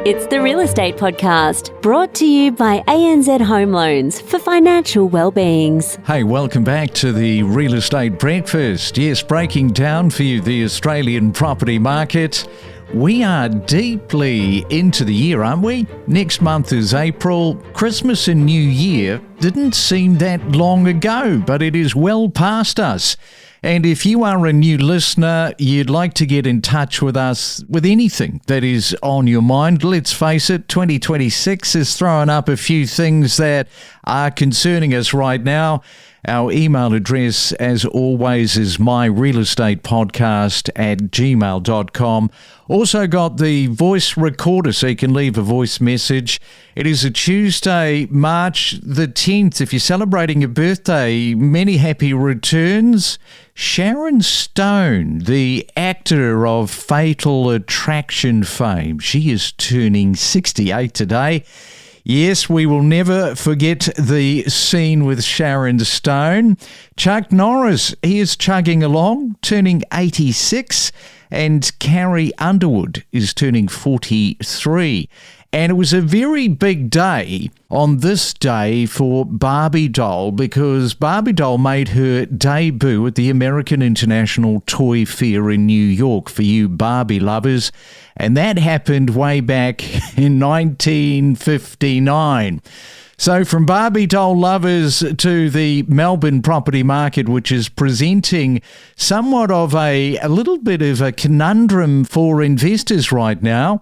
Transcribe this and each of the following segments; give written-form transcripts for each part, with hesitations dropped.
It's the Real Estate Podcast, brought to you by ANZ Home Loans for financial well-beings. Hey, welcome back to the Real Estate Breakfast. Yes, breaking down for you the Australian property market. We are deeply into the year, aren't we? Next month is April. Christmas and New Year didn't seem that long ago, but it is well past us. And if you are a new listener, you'd like to get in touch with us with anything that is on your mind, let's face it, 2026 is throwing up a few things that are concerning us right now. Our email address, as always, is myrealestatepodcast@gmail.com. Also got the voice recorder so you can leave a voice message. It is a Tuesday, March the 10th. If you're celebrating your birthday, many happy returns. Sharon Stone, the actor of Fatal Attraction fame, she is turning 68 today. Yes, we will never forget the scene with Sharon Stone. Chuck Norris, he is chugging along, turning 86, and Carrie Underwood is turning 43. And it was a very big day on this day for Barbie Doll, because Barbie Doll made her debut at the American International Toy Fair in New York, for you Barbie lovers. And that happened way back in 1959. So from Barbie doll lovers to the Melbourne property market, which is presenting somewhat of a little bit of a conundrum for investors right now.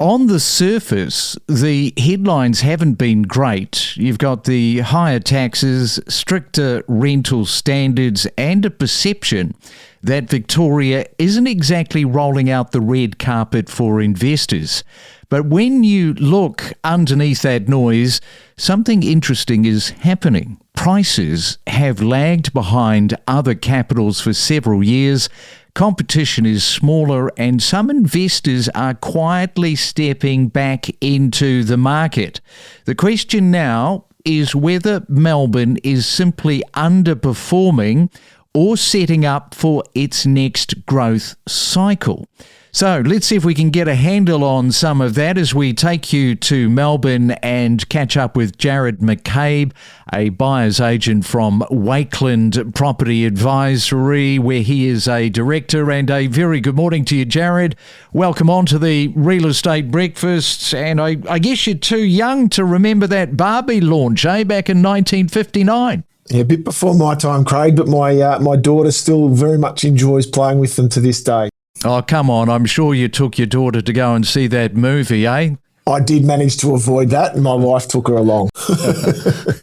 On the surface, the headlines haven't been great. You've got the higher taxes, stricter rental standards, and a perception that Victoria isn't exactly rolling out the red carpet for investors. But when you look underneath that noise, something interesting is happening. Prices have lagged behind other capitals for several years. Competition is smaller, and some investors are quietly stepping back into the market. The question now is whether Melbourne is simply underperforming or setting up for its next growth cycle. So let's see if we can get a handle on some of that as we take you to Melbourne and catch up with Jarrod McCabe, a buyer's agent from Wakelin Property Advisory, where he is a director. And a very good morning to you, Jarrod. Welcome on to the Real Estate Breakfast. And I guess you're too young to remember that Barbie launch, back in 1959. Yeah, a bit before my time, Craig, but my daughter still very much enjoys playing with them to this day. Oh, come on. I'm sure you took your daughter to go and see that movie, eh? I did manage to avoid that, and my wife took her along.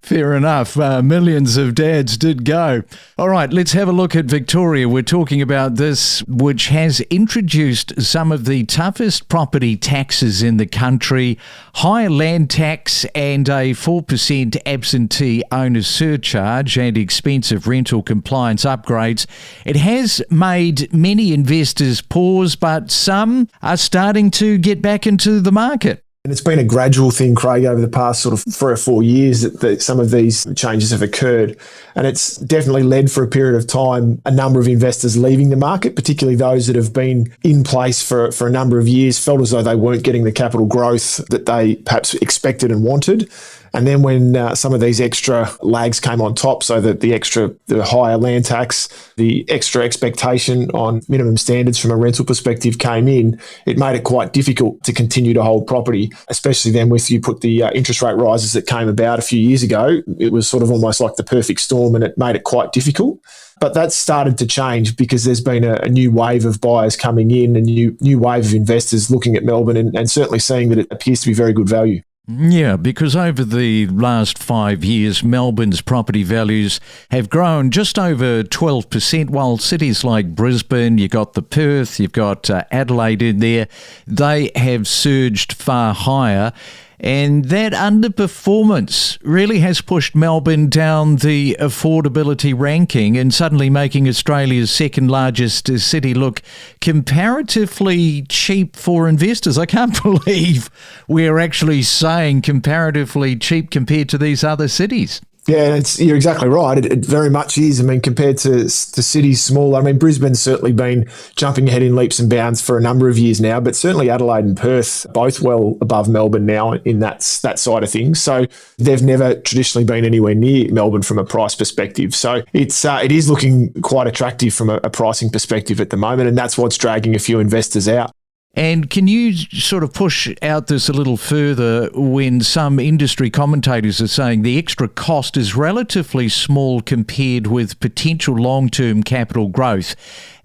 Fair enough. Millions of dads did go. All right, let's have a look at Victoria. We're talking about this, which has introduced some of the toughest property taxes in the country, higher land tax and a 4% absentee owner surcharge and expensive rental compliance upgrades. It has made many investors pause, but some are starting to get back into the market. And it's been a gradual thing, Craig, over the past sort of 3 or 4 years that some of these changes have occurred. And it's definitely led for a period of time a number of investors leaving the market, particularly those that have been in place for a number of years, felt as though they weren't getting the capital growth that they perhaps expected and wanted. And then when some of these extra lags came on top, so that the higher land tax, the extra expectation on minimum standards from a rental perspective came in, it made it quite difficult to continue to hold property, especially then with you put the interest rate rises that came about a few years ago. It was sort of almost like the perfect storm, and it made it quite difficult. But that's started to change because there's been a new wave of buyers coming in, a new wave of investors looking at Melbourne and certainly seeing that it appears to be very good value. Yeah, because over the last 5 years, Melbourne's property values have grown just over 12%, while cities like Brisbane, you've got the Perth, you've got Adelaide in there, they have surged far higher. And that underperformance really has pushed Melbourne down the affordability ranking and suddenly making Australia's second largest city look comparatively cheap for investors. I can't believe we're actually saying comparatively cheap compared to these other cities. Yeah, you're exactly right. It very much is. I mean, compared to cities smaller, I mean, Brisbane's certainly been jumping ahead in leaps and bounds for a number of years now, but certainly Adelaide and Perth both well above Melbourne now in that side of things. So they've never traditionally been anywhere near Melbourne from a price perspective. So it is looking quite attractive from a pricing perspective at the moment, and that's what's dragging a few investors out. And can you sort of push out this a little further when some industry commentators are saying the extra cost is relatively small compared with potential long-term capital growth?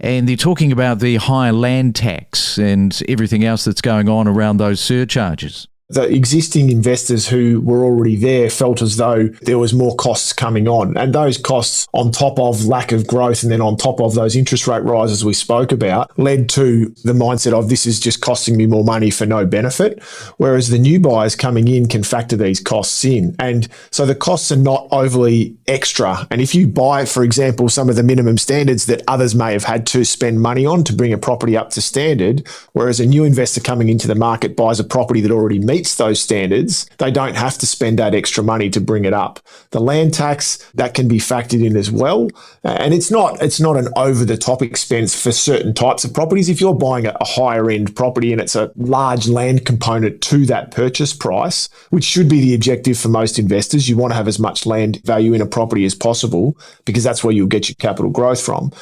And they're talking about the higher land tax and everything else that's going on around those surcharges. The existing investors who were already there felt as though there was more costs coming on. And those costs on top of lack of growth and then on top of those interest rate rises we spoke about led to the mindset of this is just costing me more money for no benefit. Whereas the new buyers coming in can factor these costs in. And so the costs are not overly extra. And if you buy, for example, some of the minimum standards that others may have had to spend money on to bring a property up to standard, whereas a new investor coming into the market buys a property that already meets those standards, they don't have to spend that extra money to bring it up. The land tax, that can be factored in as well. And it's not an over-the-top expense for certain types of properties. If you're buying a higher-end property and it's a large land component to that purchase price, which should be the objective for most investors, you want to have as much land value in a property as possible because that's where you'll get your capital growth from.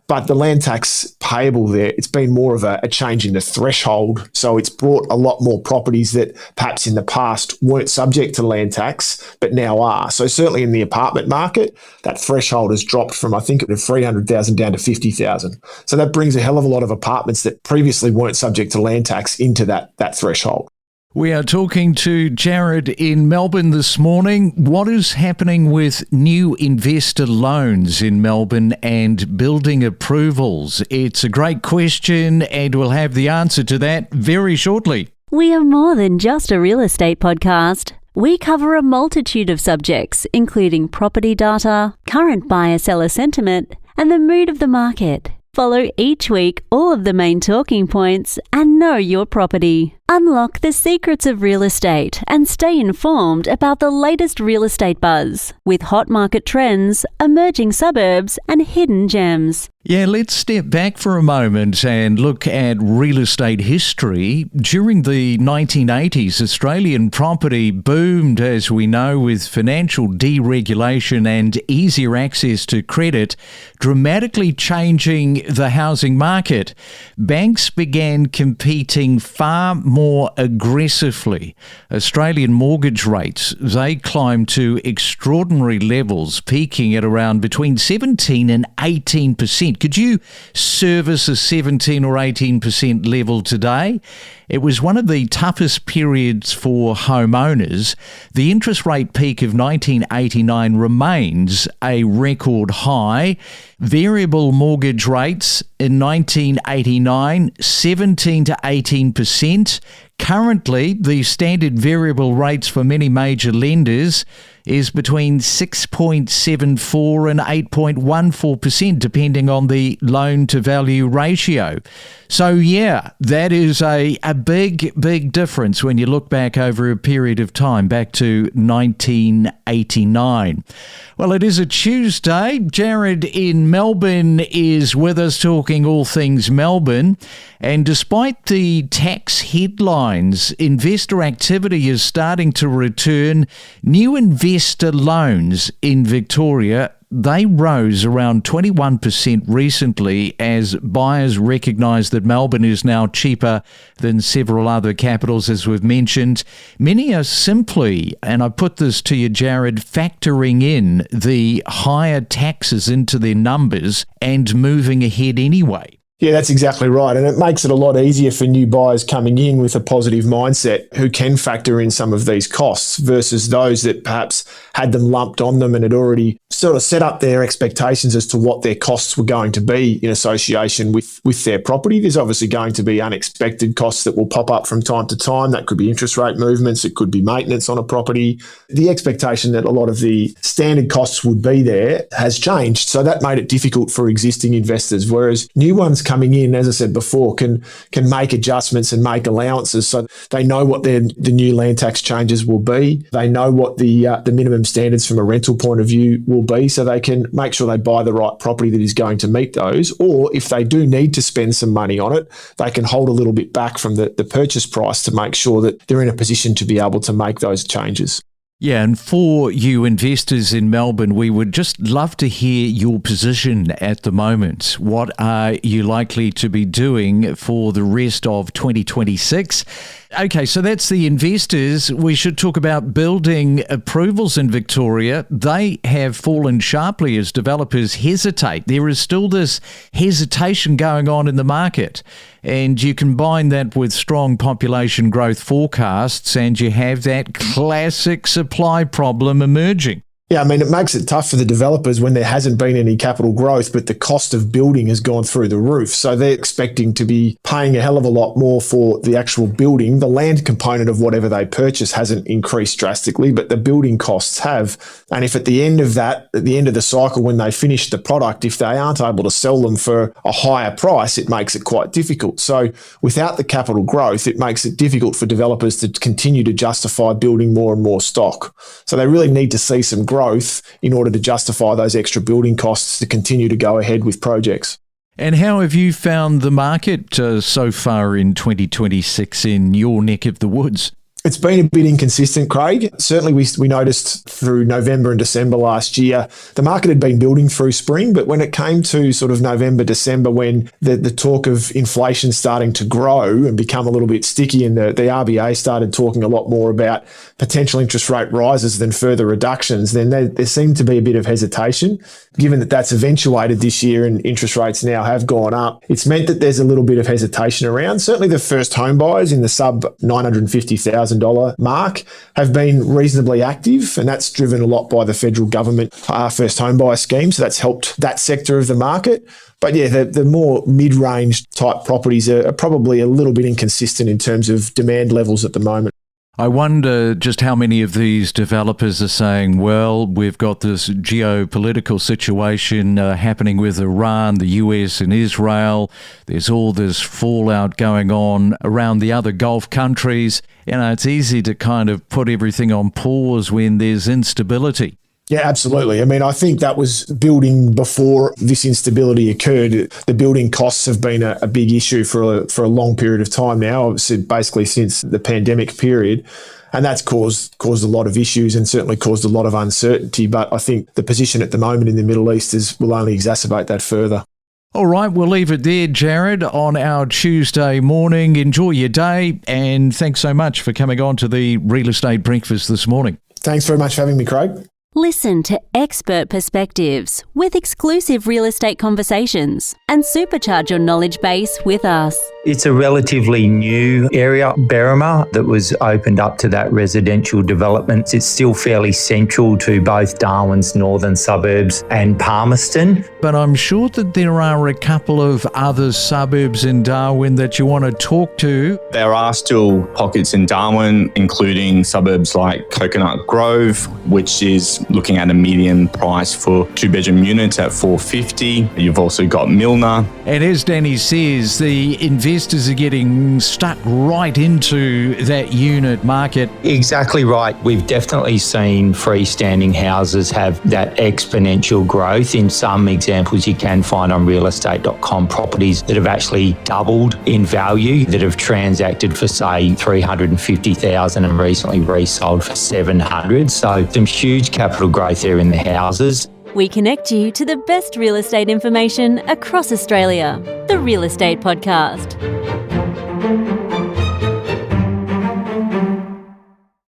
But the land tax payable there, it's been more of a change in the threshold. So it's brought a lot more properties that perhaps in the past weren't subject to land tax, but now are. So certainly in the apartment market, that threshold has dropped from, I think, 300,000 down to 50,000. So that brings a hell of a lot of apartments that previously weren't subject to land tax into that threshold. We are talking to Jarrod in Melbourne this morning. What is happening with new investor loans in Melbourne and building approvals? It's a great question, and we'll have the answer to that very shortly. We are more than just a real estate podcast. We cover a multitude of subjects, including property data, current buyer-seller sentiment, and the mood of the market. Follow each week all of the main talking points and know your property. Unlock the secrets of real estate and stay informed about the latest real estate buzz with hot market trends, emerging suburbs, and hidden gems. Yeah, let's step back for a moment and look at real estate history. During the 1980s, Australian property boomed, as we know, with financial deregulation and easier access to credit, dramatically changing the housing market. Banks began competing far more aggressively. Australian mortgage rates, they climbed to extraordinary levels, peaking at around between 17 and 18%. Could you service a 17 or 18% level today? It was one of the toughest periods for homeowners. The interest rate peak of 1989 remains a record high. Variable mortgage rates in 1989, 17 to 18%. Currently, the standard variable rates for many major lenders is between 6.74 and 8.14%, depending on the loan-to-value ratio. So, yeah, that is a big difference when you look back over a period of time, back to 1989. Well, it is a Tuesday. Jarrod in Melbourne is with us talking all things Melbourne. And despite the tax headlines, investor activity is starting to return. New investor loans in Victoria, they rose around 21% recently as buyers recognise that Melbourne is now cheaper than several other capitals, as we've mentioned. Many are simply, and I put this to you, Jarrod, factoring in the higher taxes into their numbers and moving ahead anyway. Yeah, that's exactly right. And it makes it a lot easier for new buyers coming in with a positive mindset who can factor in some of these costs versus those that perhaps had them lumped on them and had already sort of set up their expectations as to what their costs were going to be in association with their property. There's obviously going to be unexpected costs that will pop up from time to time. That could be interest rate movements. It could be maintenance on a property. The expectation that a lot of the standard costs would be there has changed. So that made it difficult for existing investors, whereas new ones coming in, as I said before, can make adjustments and make allowances. So they know what the new land tax changes will be. They know what the minimum standards from a rental point of view will be, so they can make sure they buy the right property that is going to meet those. Or if they do need to spend some money on it, they can hold a little bit back from the purchase price to make sure that they're in a position to be able to make those changes. Yeah, and for you investors in Melbourne, we would just love to hear your position at the moment. What are you likely to be doing for the rest of 2026? Okay, so that's the investors. We should talk about building approvals in Victoria. They have fallen sharply as developers hesitate. There is still this hesitation going on in the market. And you combine that with strong population growth forecasts, and you have that classic supply problem emerging. Yeah, I mean, it makes it tough for the developers when there hasn't been any capital growth, but the cost of building has gone through the roof. So they're expecting to be paying a hell of a lot more for the actual building. The land component of whatever they purchase hasn't increased drastically, but the building costs have. And if at the end of the cycle, when they finish the product, if they aren't able to sell them for a higher price, it makes it quite difficult. So without the capital growth, it makes it difficult for developers to continue to justify building more and more stock. So they really need to see some growth in order to justify those extra building costs to continue to go ahead with projects. And how have you found the market so far in 2026 in your neck of the woods? It's been a bit inconsistent, Craig. Certainly we noticed through November and December last year, the market had been building through spring, but when it came to sort of November, December, when the talk of inflation starting to grow and become a little bit sticky, and the RBA started talking a lot more about potential interest rate rises than further reductions, then there seemed to be a bit of hesitation. Given that that's eventuated this year and interest rates now have gone up, it's meant that there's a little bit of hesitation around. Certainly the first home buyers in the sub $950,000 mark have been reasonably active, and that's driven a lot by the federal government first home buyer scheme. So that's helped that sector of the market. But yeah, the more mid-range type properties are probably a little bit inconsistent in terms of demand levels at the moment. I wonder just how many of these developers are saying, well, we've got this geopolitical situation happening with Iran, the US and Israel. There's all this fallout going on around the other Gulf countries. You know, it's easy to kind of put everything on pause when there's instability. Yeah, absolutely. I mean, I think that was building before this instability occurred. The building costs have been a big issue for a long period of time now, obviously basically since the pandemic period. And that's caused a lot of issues and certainly caused a lot of uncertainty. But I think the position at the moment in the Middle East will only exacerbate that further. All right, we'll leave it there, Jarrod, on our Tuesday morning. Enjoy your day, and thanks so much for coming on to the Real Estate Breakfast this morning. Thanks very much for having me, Craig. Listen to expert perspectives with exclusive real estate conversations and supercharge your knowledge base with us. It's a relatively new area, Berrima, that was opened up to that residential development. It's still fairly central to both Darwin's northern suburbs and Palmerston. But I'm sure that there are a couple of other suburbs in Darwin that you want to talk to. There are still pockets in Darwin, including suburbs like Coconut Grove, which is looking at a median price for 2-bedroom units at $450. You've also got Milner. And as Danny says, the investors are getting stuck right into that unit market. Exactly right. We've definitely seen freestanding houses have that exponential growth. In some examples you can find on realestate.com properties that have actually doubled in value, that have transacted for say $350,000 and recently resold for $700,000. So some huge capital growth there in the houses. We connect you to the best real estate information across Australia. The Real Estate Podcast.